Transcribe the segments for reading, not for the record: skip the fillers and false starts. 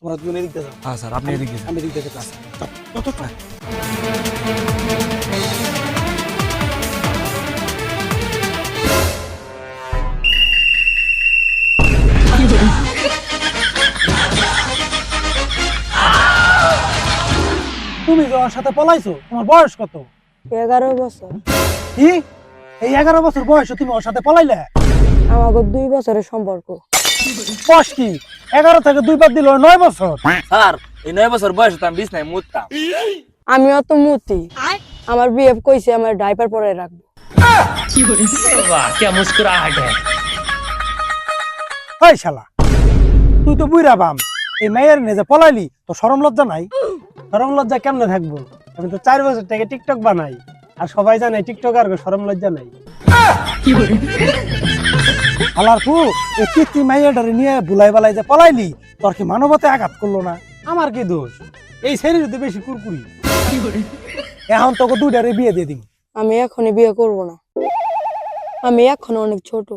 তোমরা দুজন এদিক দিয়ে যাও। হ্যাঁ স্যার আপনি এদিকে যান। আমি এদিক দিয়ে যাচ্ছি। চল, চল, চল। তুমি যে ওর সাথে পলাইছো তোমার বয়স কত? 11 বছর। কি এই 11 বছর বয়সে তুমি ওর সাথে পলাইলে? আমাকে 2 বছরের সম্পর্ক। বয়স কি 11 থেকে 2 বাদ দিল 9 বছর। স্যার এই 9 বছর বয়সে তো আমি বিছনায় মুততাম। আমি অত মুতি আমার বিয়ে কইছে আমার ডাইপার পরে রাখবো। वाह क्या मुस्कुराहट है। ওই শালা তুই তো বুইরা বাম এই মেয়ের নিয়ে যে পলাইলি তো শরম লজ্জা নাই? শরম লজ্জা কেমনে থাকবো? আমি তো 4 বছর থেকে টিকটক বানাই আর সবাই জানে টিকটকার শরম লজ্জা নাই। আলার পু এই কীর্তি মাইয়াটারে নিয়ে বুলাই বালাই যে পলাইলি তোর কি মানবতে আঘাত করলো না? আমার কি দোষ? এই শরীর তো বেশি কুরকুরি। এখন তোকে দুইটারে বিয়ে দিয়ে দিই। আমি এখনই বিয়ে করব না, আমি এখন অনেক ছোট।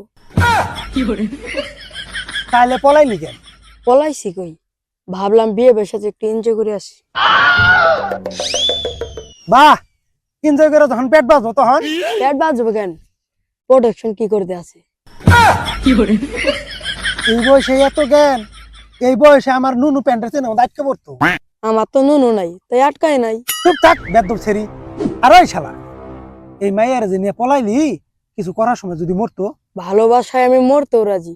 তাহলে পলাইলি কেন? পলাইছি কই, ভাবলাম বিয়ে বেশাতে একটু এনজয় করে আসি। বাহ এনজয় করে তখন পেট বাজবো তখন। পেট বাজবে কেন, প্রোটেকশন কি করতে আছে। এই বয়সে এত জ্ঞান? এই বয়সে আমার নুনু প্যান্টের চেনে আটকে পড়তো। আমার তো নুনু নাই তাই আটকায় নাই। চুপ থাক বেদব ছেড়ি। আর ওই শালা এই মাইয়ার যে নিয়ে পলাইলি কিছু করার সময় যদি মরতো? ভালোবাসায় আমি মরতেও রাজি।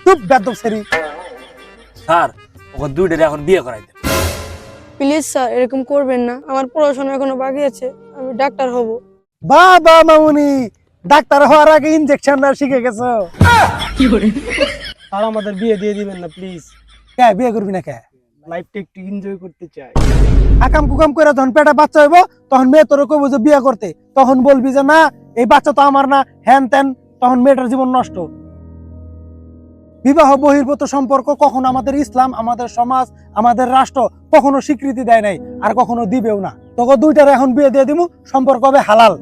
চুপ বেদব ছেড়ি। স্যার ওকে দুইটারে এখন বিয়ে করাই দেন। প্লিজ স্যার এরকম করবেন না, আমার পড়াশোনা এখনো বাকি আছে, আমি ডাক্তার হব। বাবা মামুনি ডাক্তার হওয়ার আগে ইনজেকশন না শিখে গেছো। আর আমাদের বিয়ে দিয়ে দিবেন না প্লিজ। কে বিয়ে করবি না কে? লাইফটা একটু এনজয় করতে চাই। আকাম কুকাম করে যখন পেটে বাচ্চা হইব তখন মেয়ে তোর কইব যে বিয়ে করতে, তখন বলবি যে না এই বাচ্চা তো আমার না, হ্যান ত্যান, তখন মেয়েটার জীবন নষ্ট। বিবাহ বহির্ভূত সম্পর্ক কখনো আমাদের ইসলাম, আমাদের সমাজ, আমাদের রাষ্ট্র কখনো স্বীকৃতি দেয় নাই আর কখনো দিবেও না। তোকে দুইটার এখন বিয়ে দিয়ে দিমু, সম্পর্ক হবে হালাল।